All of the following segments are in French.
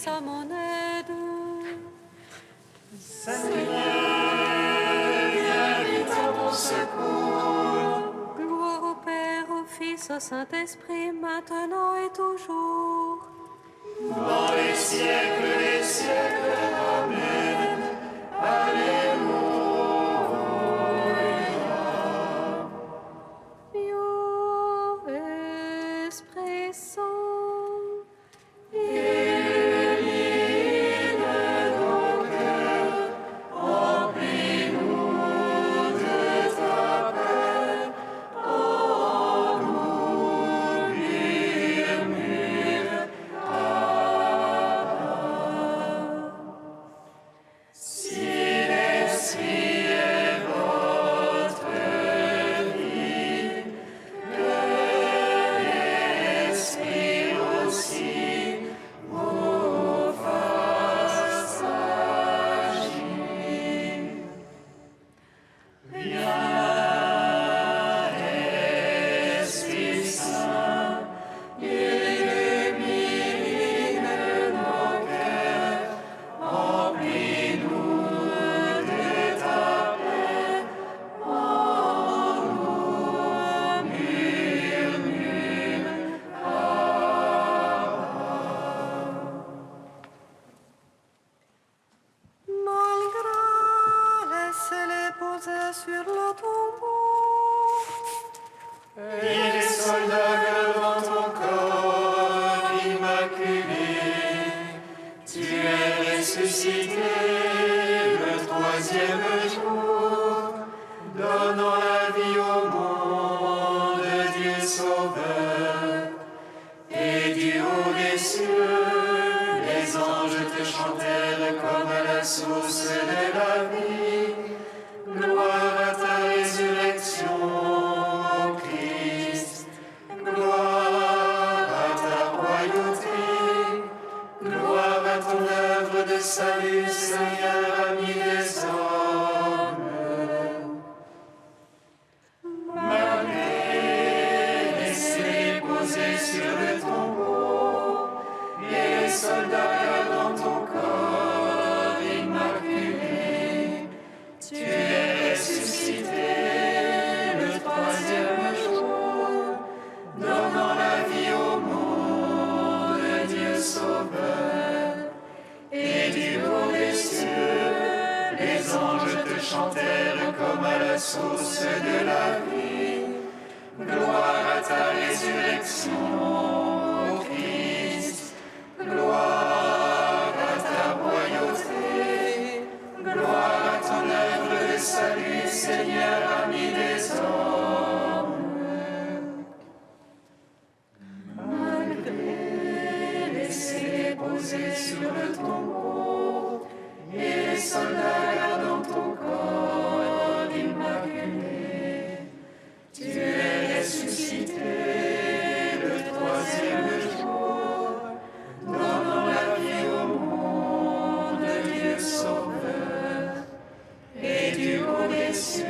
à mon aide. Seigneur, viens vite à mon secours. Gloire au Père, au Fils, au Saint-Esprit, maintenant et toujours. Dans les siècles des siècles. Amen. Alléluia. Io Esprit Saint, Illumine nos cœurs, remplis-nous de ta paix. En nous murmure si l'esprit est votre vie, que l'esprit aussi vous fasse agir. Viens, Esprit Saint, illumine nos cœurs, remplis-nous de ta paix. En nous murmure malgré, laissez-les poser sur le tombeau. Et les soldats devant ton corps immaculé, tu es ressuscité le troisième jour, donnant la vie au monde, Dieu sauveur. Et du haut des cieux, les anges te chantèrent comme à la source de la vie. Gloire à ta résurrection, ô Christ. Gloire à ta royauté. Gloire à ton œuvre de salut, Seigneur, ami des hommes. Malgré, laissez-les poser sur le tombeau, et les soldats gardant ton corps immaculé. Tu es ressuscité le troisième jour, donnant la vie au monde, Dieu sauveur. Et du haut des cieux, les anges te chantèrent comme à la source de la vie. Gloire à ta résurrection, ô Christ. Gloire à ta royauté. Gloire à ton œuvre de salut, Seigneur, ami des hommes. Malgré, laissez-les poser sur le tombeau, et les soldats gardant ton corps immaculé. Tu es ressuscité le troisième jour, donnant la vie au monde, Dieu sauveur. Et du haut des cieux,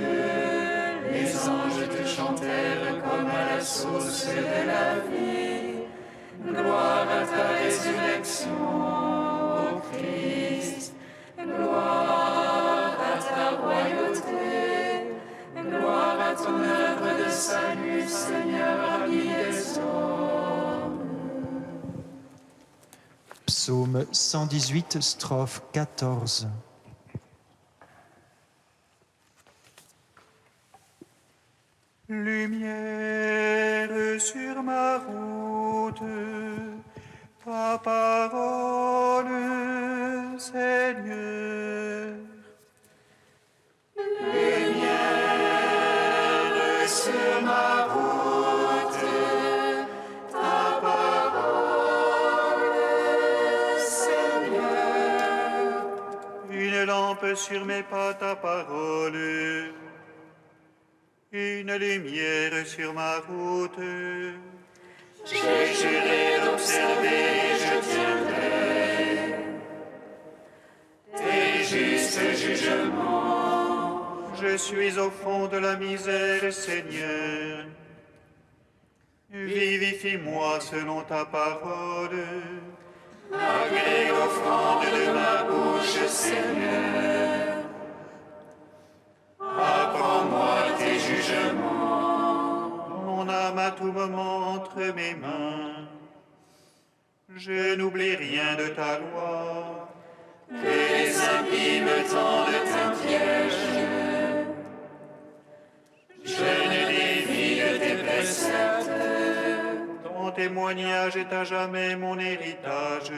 les anges te chantèrent comme à la source de la vie. Gloire à ta résurrection, ô Christ. Gloire à ta royauté. Gloire à ton œuvre de salut, Seigneur, ami des hommes. Psaume 118, strophe 14. Lumière sur ma route, ta parole, Seigneur. Lumière sur ma route, ta parole, Seigneur. Une lampe sur mes pas, ta parole. Une lumière sur ma route. J'ai juré d'observer, je tiendrai tes justes jugements. Je suis au fond de la misère, Seigneur. Vivifie-moi selon ta parole. Agrée l'offrande de ma bouche, Seigneur. Apprends-moi tes jugements. Mon âme à tout moment entre mes mains. Je n'oublie rien de ta loi. Que les impies me tendent un piège. Je ne dévie de tes préceptes. Ton témoignage est à jamais mon héritage.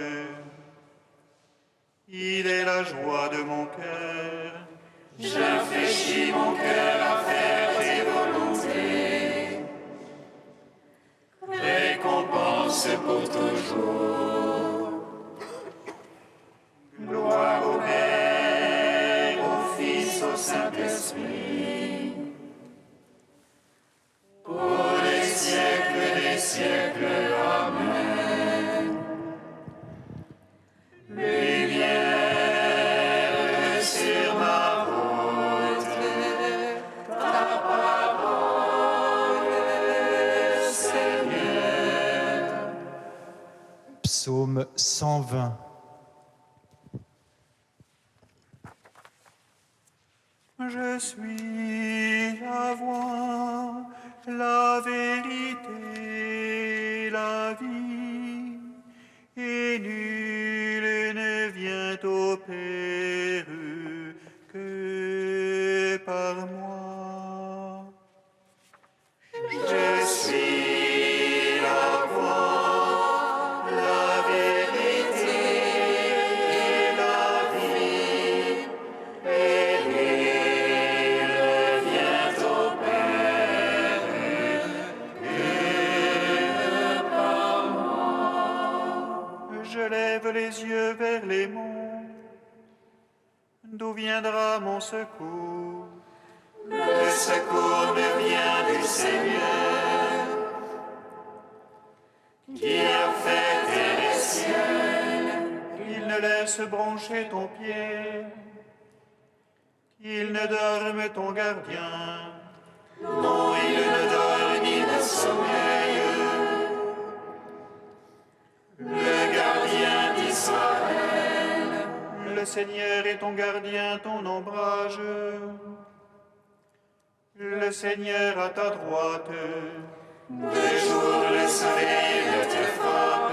Il est la joie de mon cœur. J'infléchis mon cœur à faire tes volontés. Récompense pour toujours. Gloire au Père, au Fils, au Saint-Esprit. Pour les siècles des siècles. Amen. Lumière sur ma route, ta parole, Seigneur. Psaume 120. Je suis la voie, la vérité, la vie, et nul ne vient au Père que par moi. Je suis la voie, la vérité et la vie, et nul ne vient au Père que par moi. Je lève les yeux vers les monts. D'où viendra mon secours? Le secours me vient du Seigneur, qui a fait terre et ciel. Qu'il ne laisse broncher ton pied, qu'il ne dorme ton gardien. Non, il ne dort ni ne sommeille. Le gardien d'Israël. Le Seigneur est ton gardien, ton ombrage. Le Seigneur à ta droite. De jour le soleil ne te frappe,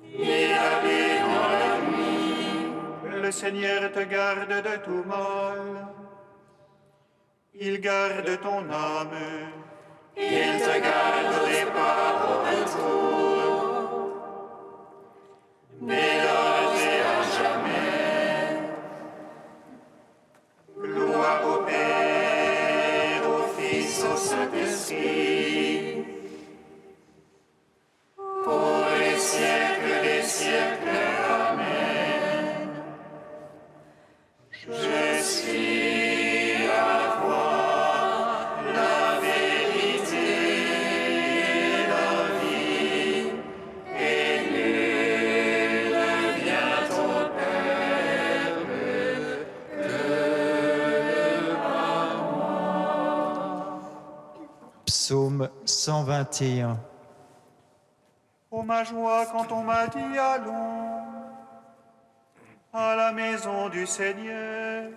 ni la nuit dans la nuit. Le Seigneur te garde de tout mal. Il garde ton âme. Il te garde au départ, au retour, dès lors et à jamais. Gloire au Père, au Fils, au Saint-Esprit, pour les siècles des siècles. Amen. Je suis la voie, la vérité et la vie, et nul ne vient au Père que par moi. Psaume 121. Oh ma joie quand on m'a dit allons à la maison du Seigneur.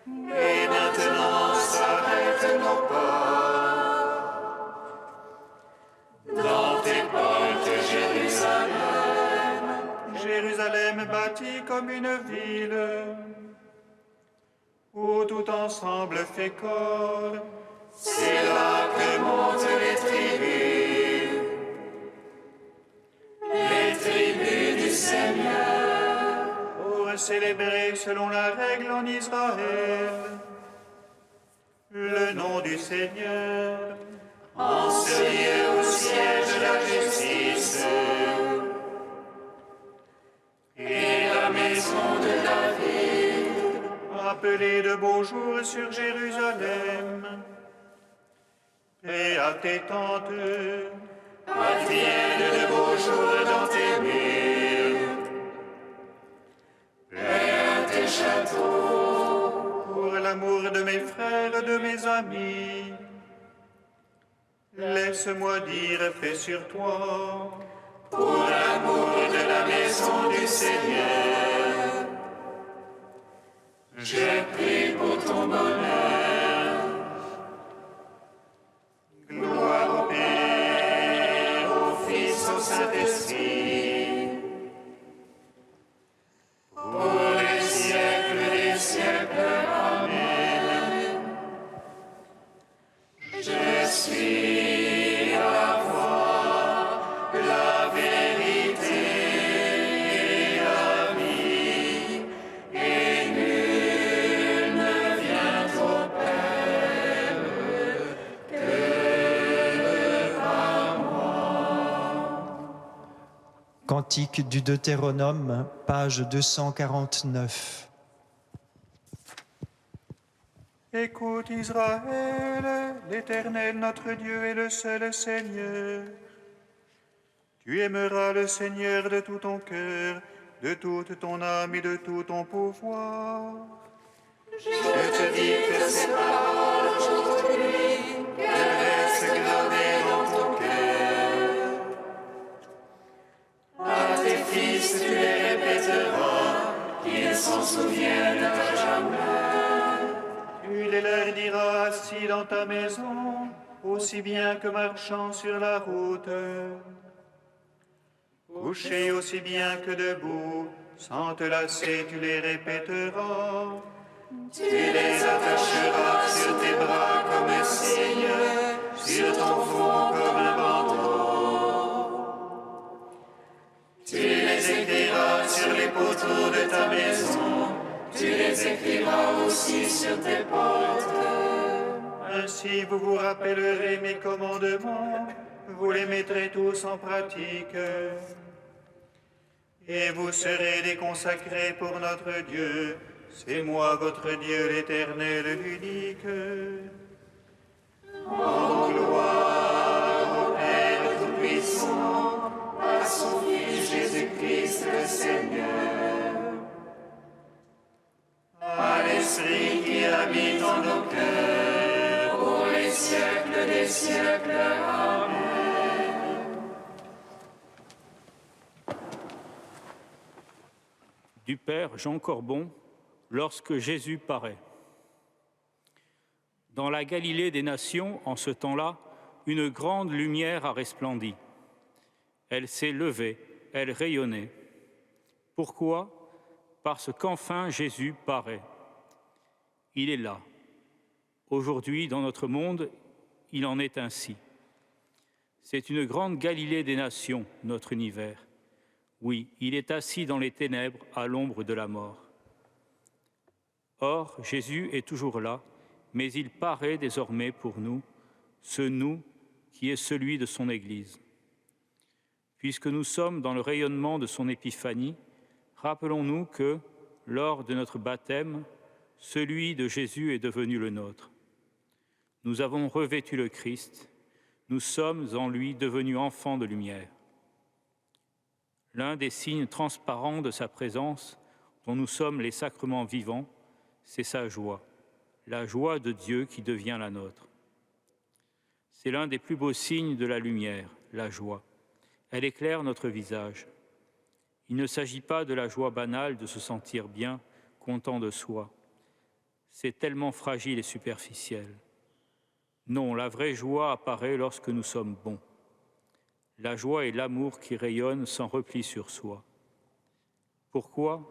Et maintenant s'arrêtent nos pas dans tes portes, Jérusalem. Jérusalem bâtie comme une ville où tout ensemble fait corps. C'est là que montent les tribus du Seigneur, Pour célébrer selon la règle en Israël le nom du Seigneur. en ce lieu où siège la justice et la maison de David. Appelez de beaux jours sur Jérusalem. Paix à tes tentes, Advienne de beaux jours dans tes murs, paix à tes châteaux. pour l'amour de mes frères, de mes amis. Laisse-moi dire paix sur toi. pour l'amour de la maison du Seigneur. Je prie pour ton bonheur. Gloire au Père, au Fils, au Saint-Esprit, Pour les siècles des siècles. Amen. Je suis la voie, la vérité et la vie, et nul ne vient au Père que par moi. Cantique du Deutéronome, page 249. Écoute Israël, l'Éternel notre Dieu est le seul Seigneur. Tu aimeras le Seigneur de tout ton cœur, de toute ton âme et de tout ton pouvoir. Je te dis que ces paroles aujourd'hui, qu'elles restent gravées dans ton cœur. À tes fils tu les répéteras, qu'ils s'en souviennent à jamais. Tu les leur diras assis dans ta maison, aussi bien que marchant sur la route. Couché aussi bien que debout, sans te lasser, tu les répéteras. Tu les attacheras sur tes bras comme un signe, sur ton front comme un bandeau. Tu les écriras sur les poteaux de ta maison, tu les écriras aussi sur tes portes. Ainsi vous vous rappellerez mes commandements, vous les mettrez tous en pratique. Et vous serez des consacrés pour notre Dieu. C'est moi, votre Dieu, l'Éternel, l'unique. En gloire au Père Tout-Puissant, à son Fils Jésus-Christ le Seigneur, à l'Esprit qui habite en nos cœurs, pour les siècles des siècles. Amen. Du Père Jean Corbon, lorsque Jésus paraît. Dans la Galilée des nations, en ce temps-là, une grande lumière a resplendi. Elle s'est levée, elle rayonnait. Pourquoi ? Parce qu'enfin Jésus paraît. Il est là. Aujourd'hui, dans notre monde, il en est ainsi. C'est une grande Galilée des nations, notre univers. Oui, il est assis dans les ténèbres à l'ombre de la mort. Or, Jésus est toujours là, mais il paraît désormais pour nous, ce nous qui est celui de son Église. Puisque nous sommes dans le rayonnement de son épiphanie, rappelons-nous que, lors de notre baptême, celui de Jésus est devenu le nôtre. Nous avons revêtu le Christ, nous sommes en lui devenus enfants de lumière. L'un des signes transparents de sa présence, dont nous sommes les sacrements vivants, c'est sa joie, la joie de Dieu qui devient la nôtre. C'est l'un des plus beaux signes de la lumière, la joie. Elle éclaire notre visage. Il ne s'agit pas de la joie banale de se sentir bien, content de soi. C'est tellement fragile et superficiel. Non, la vraie joie apparaît lorsque nous sommes bons. La joie est l'amour qui rayonne sans repli sur soi. Pourquoi ?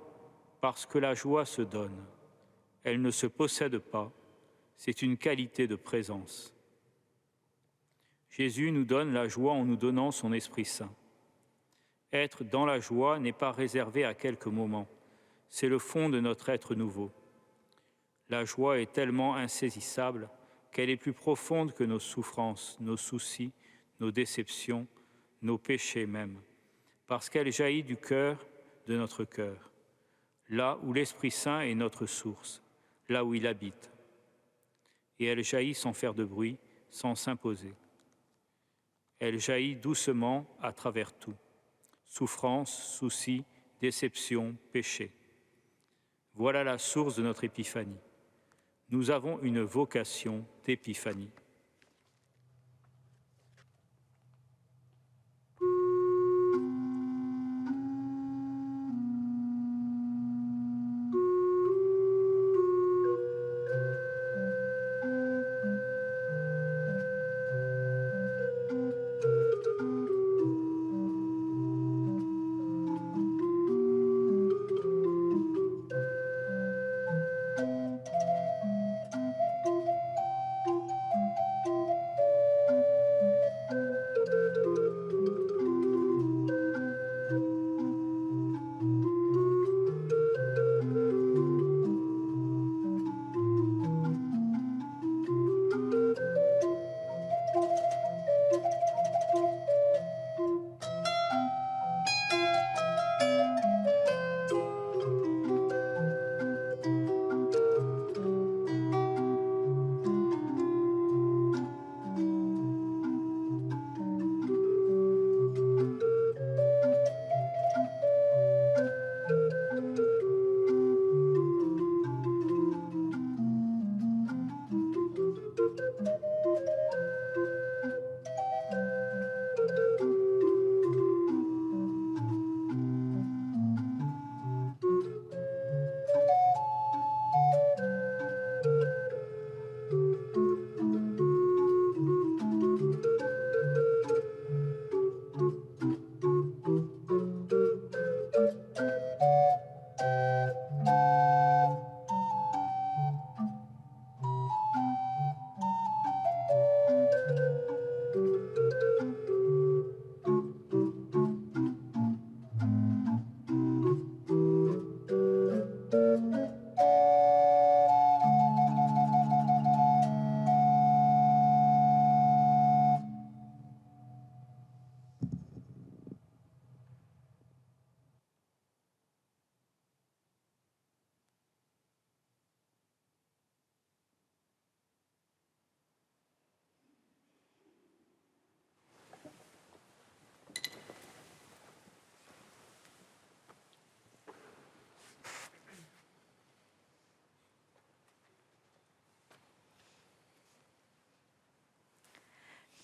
Parce que la joie se donne. Elle ne se possède pas. C'est une qualité de présence. Jésus nous donne la joie en nous donnant son Esprit Saint. Être dans la joie n'est pas réservé à quelques moments. C'est le fond de notre être nouveau. La joie est tellement insaisissable qu'elle est plus profonde que nos souffrances, nos soucis, nos déceptions, nos péchés même, parce qu'elle jaillit du cœur de notre cœur, là où l'Esprit Saint est notre source, là où il habite. Et elle jaillit sans faire de bruit, sans s'imposer. Elle jaillit doucement à travers tout, souffrance, soucis, déception, péché. Voilà la source de notre épiphanie. Nous avons une vocation d'épiphanie.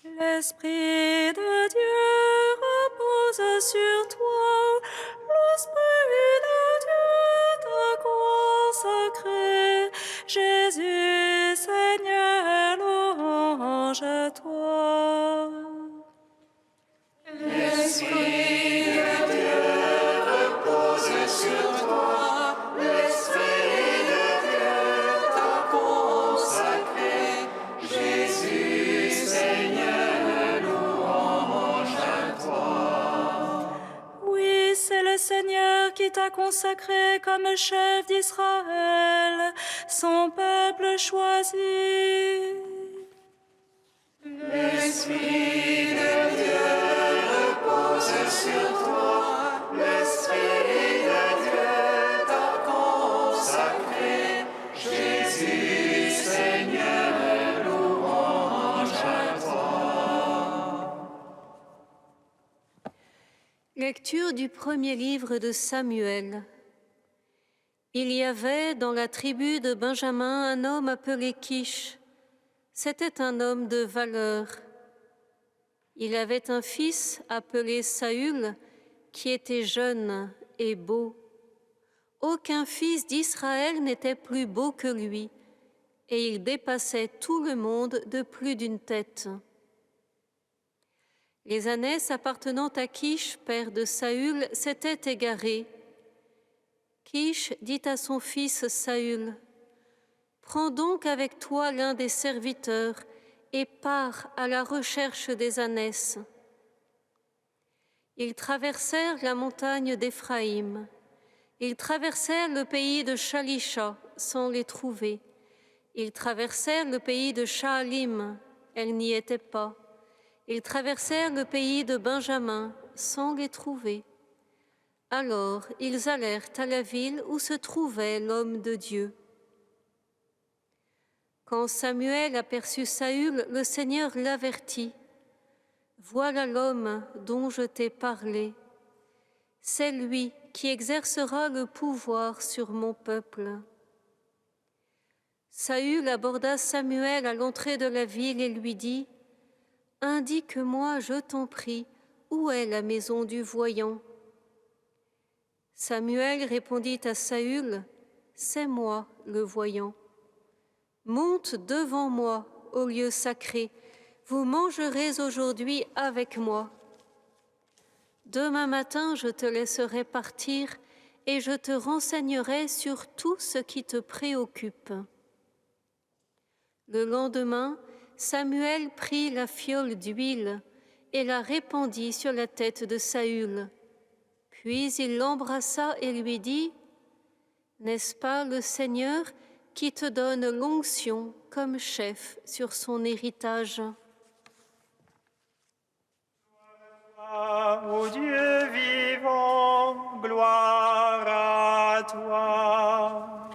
L'Esprit de Dieu repose sur toi. L'Esprit de Dieu t'a consacré. Jésus, Seigneur, louange à toi. L'Esprit de Dieu repose sur toi. L'Esprit de Dieu t'a consacré. Jésus, Seigneur, louange à toi. Oui, c'est le Seigneur qui t'a consacré comme chef d'Israël, son peuple choisi. L'Esprit de Dieu repose sur toi. L'Esprit de Dieu t'a consacré. Jésus, Seigneur, louange à toi. Lecture du premier livre de Samuel. Il y avait dans la tribu de Benjamin un homme appelé Kish. C'était un homme de valeur. Il avait un fils appelé Saül qui était jeune et beau. Aucun fils d'Israël n'était plus beau que lui, et il dépassait tout le monde de plus d'une tête. Les ânesses appartenant à Kish, père de Saül, s'étaient égarées. Kish dit à son fils Saül, « Prends donc avec toi l'un des serviteurs et pars à la recherche des ânesses. » Ils traversèrent la montagne d'Éphraïm. Ils traversèrent le pays de Shalisha sans les trouver. Ils traversèrent le pays de Shaalim, elles n'y étaient pas. Ils traversèrent le pays de Benjamin sans les trouver. Alors ils allèrent à la ville où se trouvait l'homme de Dieu. Quand Samuel aperçut Saül, le Seigneur l'avertit. « Voilà l'homme dont je t'ai parlé. C'est lui qui exercera le pouvoir sur mon peuple. » Saül aborda Samuel à l'entrée de la ville et lui dit, « Indique-moi, je t'en prie, où est la maison du voyant ?» Samuel répondit à Saül, « C'est moi le voyant. Monte devant moi au lieu sacré, vous mangerez aujourd'hui avec moi. Demain matin, je te laisserai partir et je te renseignerai sur tout ce qui te préoccupe. » Le lendemain, Samuel prit la fiole d'huile et la répandit sur la tête de Saül. Puis il l'embrassa et lui dit, « N'est-ce pas le Seigneur qui te donne l'onction comme chef sur son héritage ?» Ô Dieu vivant, gloire à toi.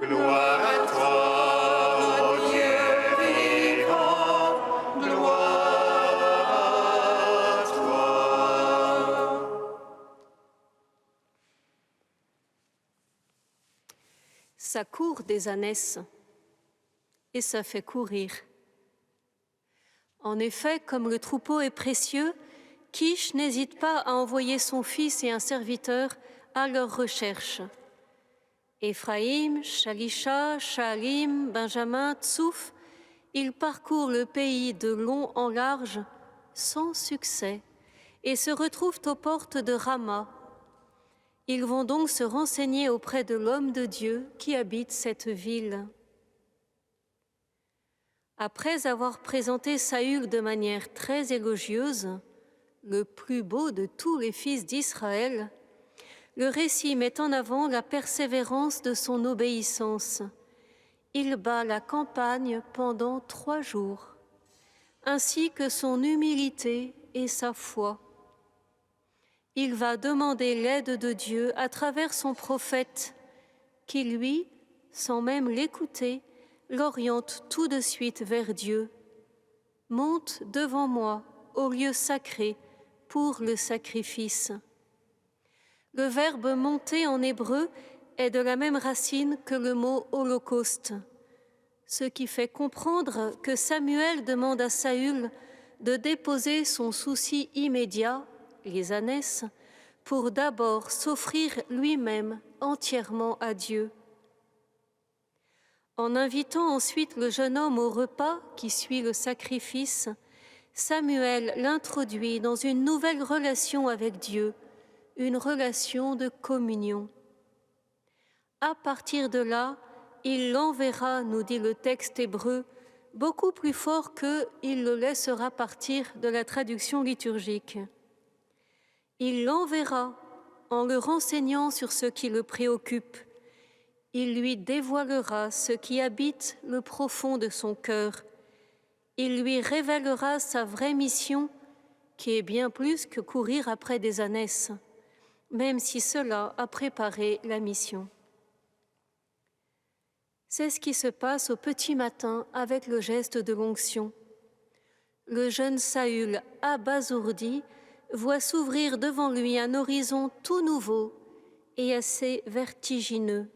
Gloire à toi, ô Dieu vivant, gloire à toi. Ça court des ânesses et ça fait courir. En effet, comme le troupeau est précieux, Kish n'hésite pas à envoyer son fils et un serviteur à leur recherche. Éphraïm, Shalisha, Shaalim, Benjamin, Tsouf, ils parcourent le pays de long en large sans succès et se retrouvent aux portes de Rama. Ils vont donc se renseigner auprès de l'homme de Dieu qui habite cette ville. Après avoir présenté Saül de manière très élogieuse, le plus beau de tous les fils d'Israël, le récit met en avant la persévérance de son obéissance. Il bat la campagne pendant 3 jours, ainsi que son humilité et sa foi. Il va demander l'aide de Dieu à travers son prophète, qui lui, sans même l'écouter, l'oriente tout de suite vers Dieu. « Monte devant moi au lieu sacré pour le sacrifice. » Le verbe « monter » en hébreu est de la même racine que le mot « holocauste ». ce qui fait comprendre que Samuel demande à Saül de déposer son souci immédiat, les ânesses, pour d'abord s'offrir lui-même entièrement à Dieu. En invitant ensuite le jeune homme au repas qui suit le sacrifice, Samuel l'introduit dans une nouvelle relation avec Dieu, une relation de communion. À partir de là, il l'enverra, nous dit le texte hébreu, beaucoup plus fort qu'il le laissera partir de la traduction liturgique. Il l'enverra en le renseignant sur ce qui le préoccupe. Il lui dévoilera ce qui habite le profond de son cœur. Il lui révélera sa vraie mission, qui est bien plus que courir après des ânesses, même si cela a préparé la mission. C'est ce qui se passe au petit matin avec le geste de l'onction. Le jeune Saül, abasourdi, voit s'ouvrir devant lui un horizon tout nouveau et assez vertigineux.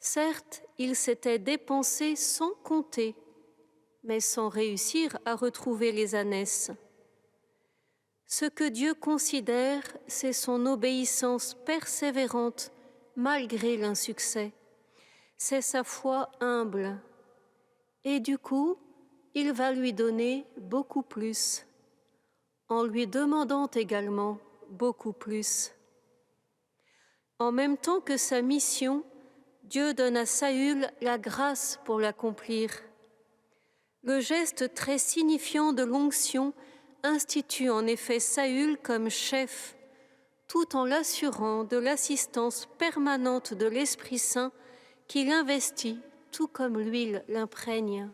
Certes, il s'était dépensé sans compter, mais sans réussir à retrouver les ânesses. Ce que Dieu considère, c'est son obéissance persévérante malgré l'insuccès. C'est sa foi humble. Et du coup, il va lui donner beaucoup plus, en lui demandant également beaucoup plus. En même temps que sa mission, Dieu donne à Saül la grâce pour l'accomplir. Le geste très signifiant de l'onction institue en effet Saül comme chef, tout en l'assurant de l'assistance permanente de l'Esprit Saint qui l'investit, tout comme l'huile l'imprègne.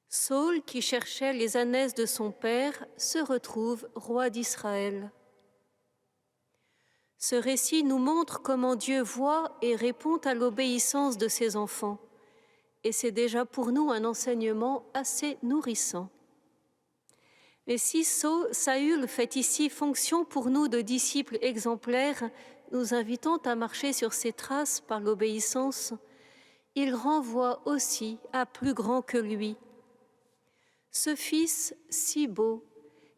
Saül, qui cherchait les ânesses de son père, se retrouve roi d'Israël. Ce récit nous montre comment Dieu voit et répond à l'obéissance de ses enfants. Et c'est déjà pour nous un enseignement assez nourrissant. Mais si Saül fait ici fonction pour nous de disciples exemplaires, nous invitant à marcher sur ses traces par l'obéissance, il renvoie aussi à plus grand que lui. Ce fils si beau,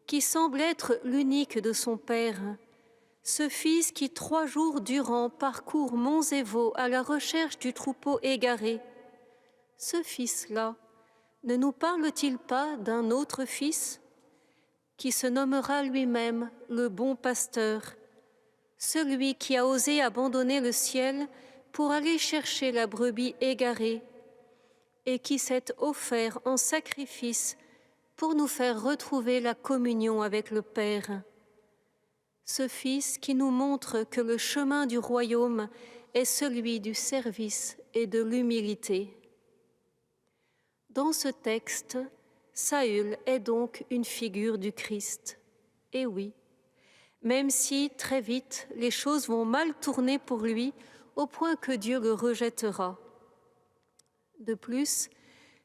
qui semble être l'unique de son père, ce fils qui 3 jours durant parcourt monts et vaux à la recherche du troupeau égaré, ce fils-là, ne nous parle-t-il pas d'un autre fils qui se nommera lui-même le bon pasteur, celui qui a osé abandonner le ciel pour aller chercher la brebis égarée et qui s'est offert en sacrifice pour nous faire retrouver la communion avec le Père. Ce Fils qui nous montre que le chemin du royaume est celui du service et de l'humilité. Dans ce texte, Saül est donc une figure du Christ. Et oui, même si très vite les choses vont mal tourner pour lui au point que Dieu le rejettera. De plus,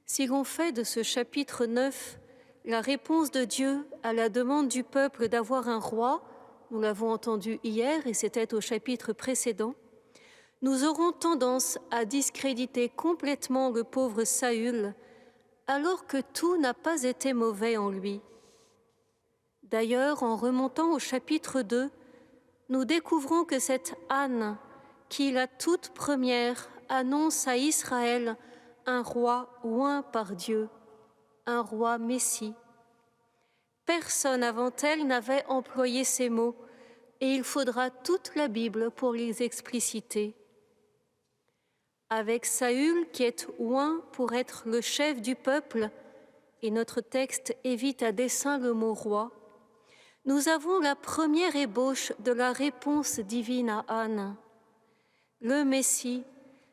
si l'on fait de ce chapitre 9 la réponse de Dieu à la demande du peuple d'avoir un roi, nous l'avons entendu hier et c'était au chapitre précédent, nous aurons tendance à discréditer complètement le pauvre Saül, alors que tout n'a pas été mauvais en lui. D'ailleurs, en remontant au chapitre 2, nous découvrons que cette Anne, qui la toute première annonce à Israël un roi oint par Dieu, un roi Messie. Personne avant elle n'avait employé ces mots, et il faudra toute la Bible pour les expliciter. Avec Saül qui est oint pour être le chef du peuple, et notre texte évite à dessein le mot roi, nous avons la première ébauche de la réponse divine à Anne. Le Messie,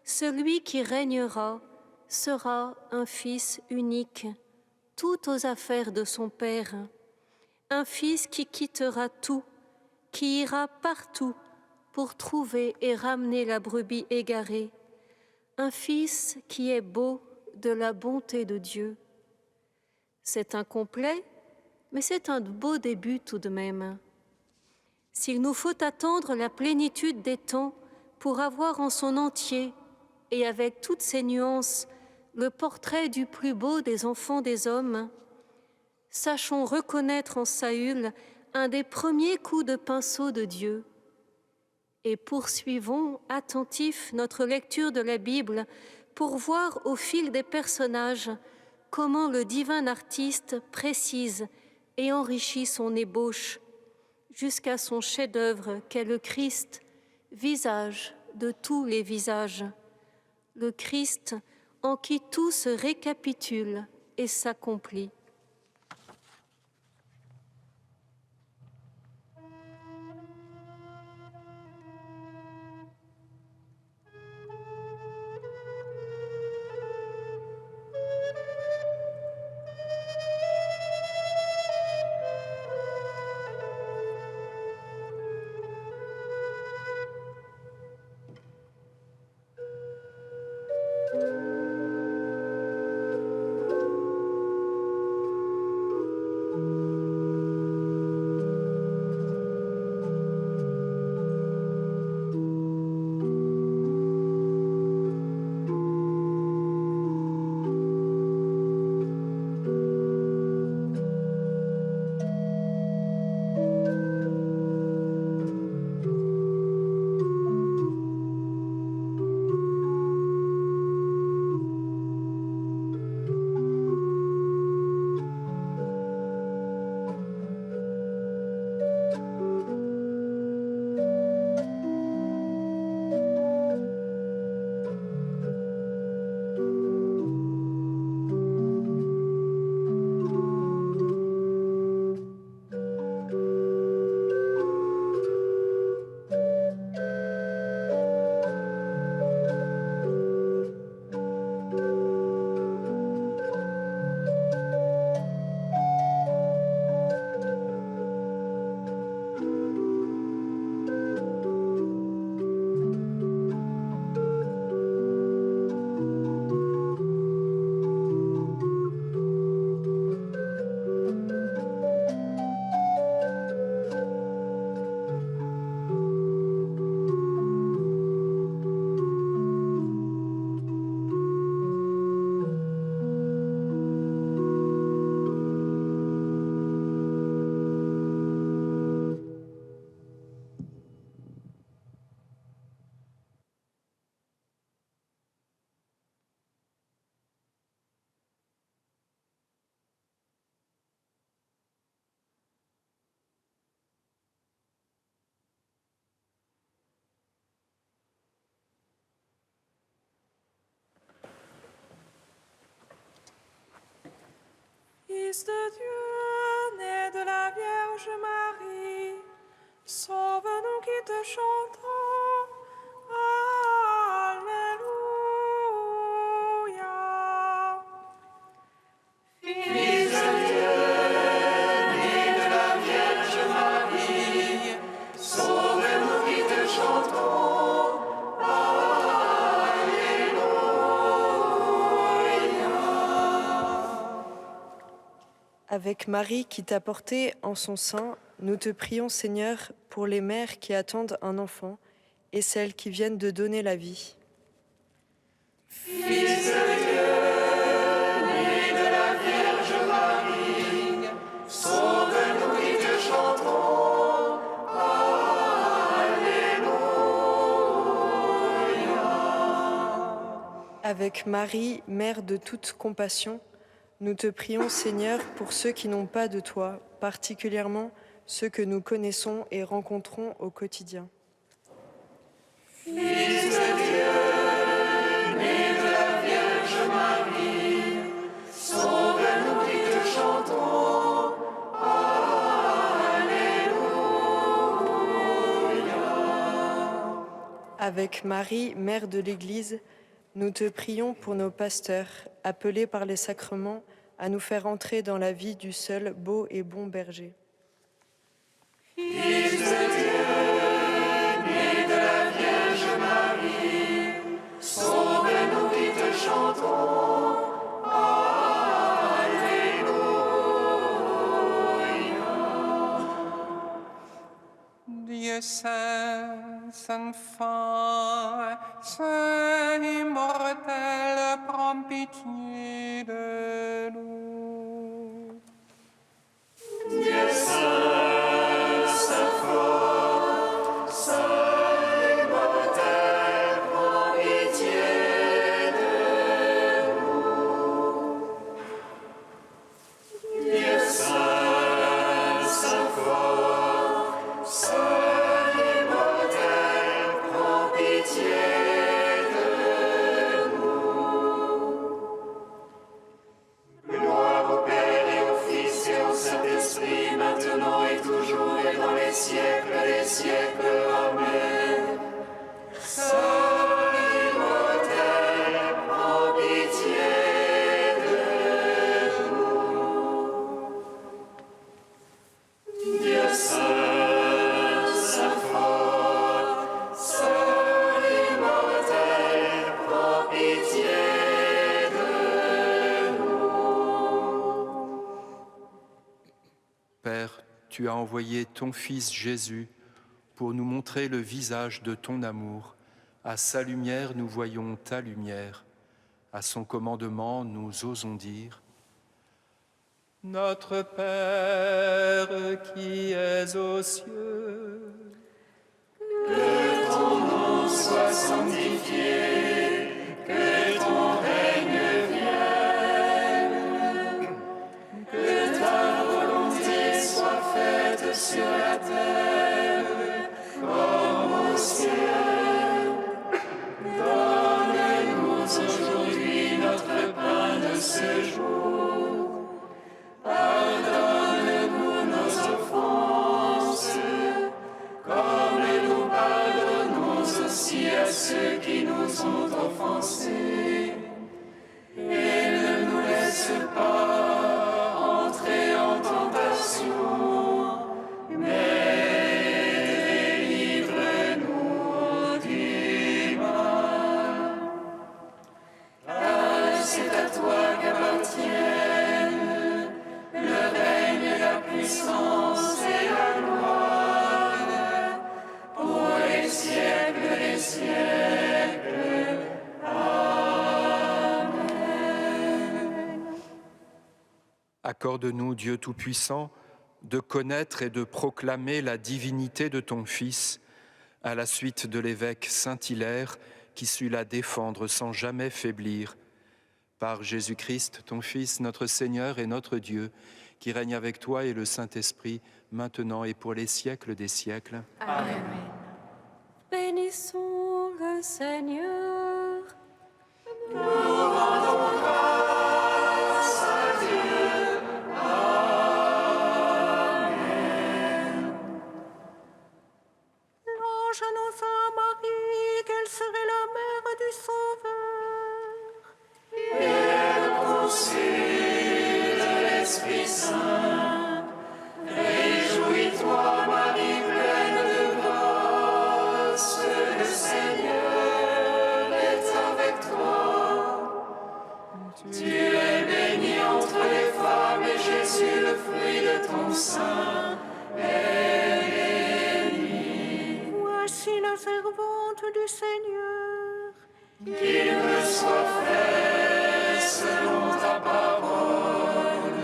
celui qui régnera, sera un fils unique, tout aux affaires de son Père, un fils qui quittera tout, qui ira partout pour trouver et ramener la brebis égarée, un fils qui est beau de la bonté de Dieu. C'est incomplet, mais c'est un beau début tout de même. S'il nous faut attendre la plénitude des temps pour avoir en son entier et avec toutes ses nuances, le portrait du plus beau des enfants des hommes, sachons reconnaître en Saül un des premiers coups de pinceau de Dieu. Et poursuivons attentifs notre lecture de la Bible pour voir au fil des personnages comment le divin artiste précise et enrichit son ébauche jusqu'à son chef-d'œuvre qu'est le Christ, visage de tous les visages, le Christ en qui tout se récapitule et s'accomplit. Fils de Dieu, né de la Vierge Marie, sauve-nous qui te chantons. Alléluia. Fils de Dieu, né de la Vierge Marie, sauve-nous qui te chantons. Avec Marie qui t'a porté en son sein, nous te prions, Seigneur, pour les mères qui attendent un enfant et celles qui viennent de donner la vie. Fils de Dieu, né de la Vierge Marie, sauve-nous qui te chantons. Alléluia. Avec Marie, mère de toute compassion, nous te prions, Seigneur, pour ceux qui n'ont pas de toi, particulièrement ceux que nous connaissons et rencontrons au quotidien. Fils de Dieu, né de la Vierge Marie, sauve-nous qui te chantons. Alléluia. Avec Marie, mère de l'Église, nous te prions pour nos pasteurs, appelés par les sacrements à nous faire entrer dans la vie du seul beau et bon berger. Fils de Dieu, né de la Vierge Marie, sauve-nous qui te chantons. Alléluia. Dieu saint, sans fin, Saint immortel, prends pitié de nous. Dieu saint, saint fort, saint immortel, prends pitié de nous. Dieu saint, saint fort, saint immortel, prends pitié de nous. Gloire au Père et au Fils et au Saint-Esprit, maintenant et toujours et dans les siècles des siècles. Amen. Saint immortel, prends pitié de nous. Dieu saint, saint fort, saint immortel, prends pitié de nous. Père, tu as envoyé ton Fils Jésus pour nous montrer le visage de ton amour. À sa lumière, nous voyons ta lumière. À son commandement, nous osons dire: Notre Père qui es aux cieux, Que ton nom soit sanctifié, que ton règne vienne, que ta volonté soit faite sur la terre comme au ciel. Donne-nous aujourd'hui notre pain de ce jour. Pardonne-nous nos offenses, comme nous pardonnons aussi à ceux qui nous ont offensés. Et ne nous laisse pas entrer en tentation, mais délivre-nous du mal. Car c'est à toi qu'appartiennent le règne, la puissance et la gloire, pour les siècles des siècles. Amen. accorde-nous, Dieu Tout-Puissant, de connaître et de proclamer la divinité de ton Fils, à la suite de l'évêque Saint-Hilaire, qui sut la défendre sans jamais faiblir. Par Jésus-Christ, ton Fils, notre Seigneur et notre Dieu, qui règne avec toi et le Saint-Esprit, maintenant et pour les siècles des siècles. Amen. Bénissons le Seigneur. Nous rendons grâce à Dieu. Amen. L'ange annonça à Marie qu'elle serait la mère du Sauveur. Et elle conçut de l'Esprit Saint. Réjouis-toi, Marie, pleine de grâce, le Seigneur est avec toi. Tu es bénie entre les femmes, et Jésus, le fruit de ton sein, est béni. Voici la servante du Seigneur. Qu'il me soit fait selon ta parole.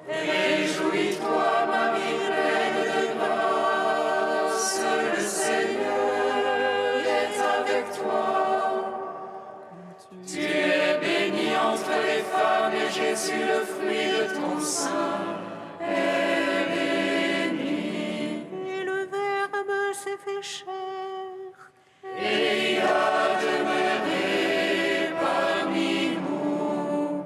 Réjouis-toi, Marie, pleine de grâce, le Seigneur est avec toi. Tu es bénie entre les femmes, et Jésus, le fruit de ton sein, est béni. Et le Verbe s'est fait chair. Et il a demeuré parmi nous.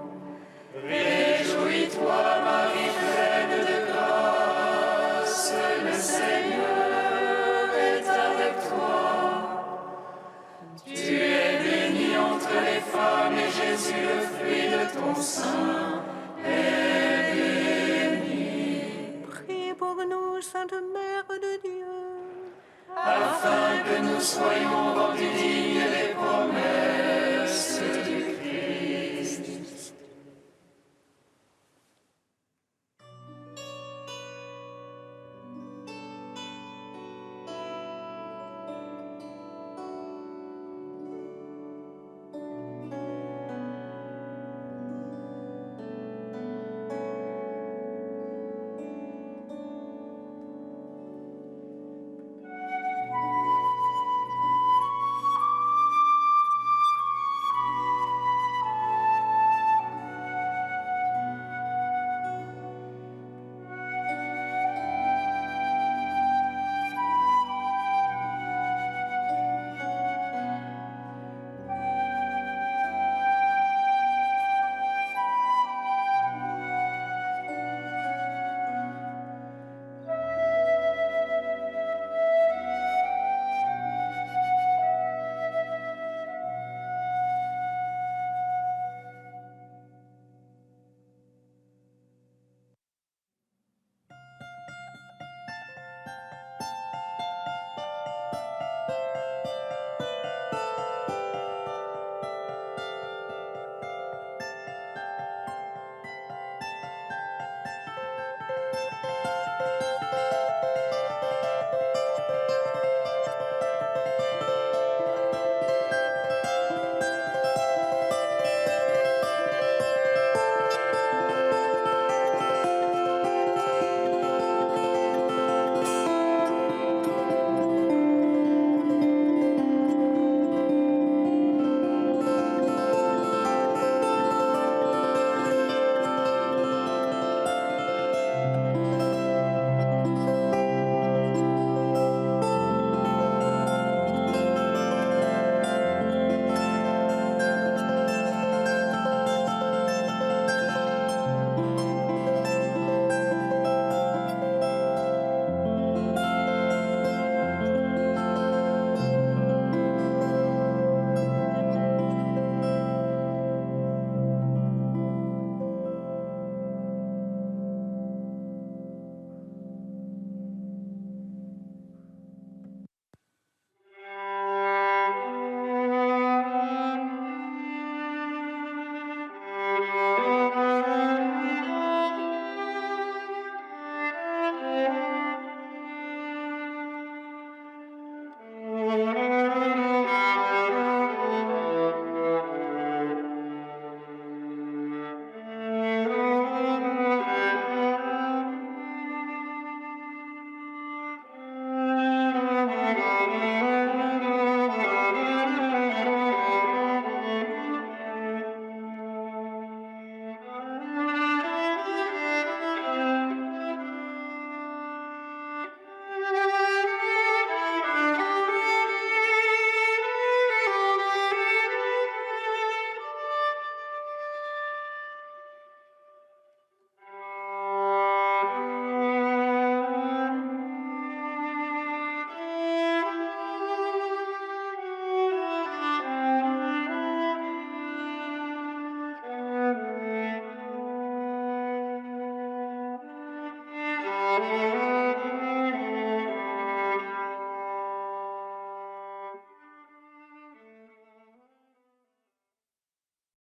Réjouis-toi, Marie, pleine de grâce, le Seigneur est avec toi. Tu es bénie entre les femmes, et Jésus, le fruit de ton sein, est béni. Prie pour nous, Sainte Mère de Dieu. Afin que nous soyons rendus dignes des